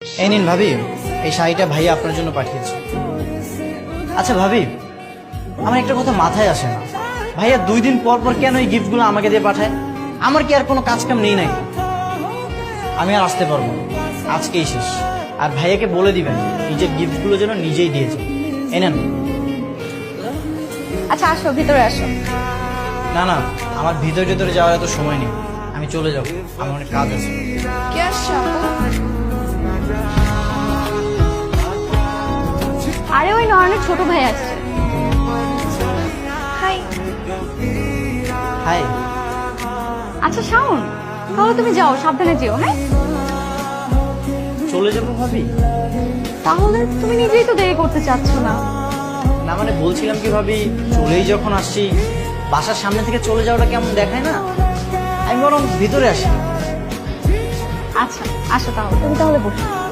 এই নিন ভাবি, এই শাড়িটা ভাইয়া আপনার জন্য পাঠিয়েছে। আচ্ছা ভাবি, আমার একটা কথা মাথায় আসে না, ভাইয়া 2 দিন পর পর কেন এই গিফটগুলো আমাকে দিয়ে পাঠায়? আমার কি আর কোনো কাজ কাম নেই নাকি? আমি আর আসতে পারবো না, আজকেই শেষ। আর ভাইয়াকে বলে দিবেন নিজের গিফটগুলো যেন নিজেই দিয়েছে। এই নেন। আচ্ছা আসো, ভিতরে আসো। না না, আমার ভিতরে যাওয়ার এত সময় নেই, আমি চলে যাবো, আমার অনেক কাজ আছে। কে আসছো? আরে ওই নয়নের ছোট ভাই আসছে। হাই। হাই। আচ্ছা শাওন, তাহলে তুমি যাও, সাবধানে যেও। হ্যাঁ, চলে যাবো ভাবি? তাহলে তুমি নিজেই তো দেরি করতে চাচ্ছ না। না মানে বলছিলাম কি ভাবি, চলেই যখন আসছি, বাসার সামনে থেকে চলে যাওয়াটা কেমন দেখায় না? আমি বরং ভিতরে আসি। আচ্ছা আসো, তাহলে তুমি তাহলে বসো।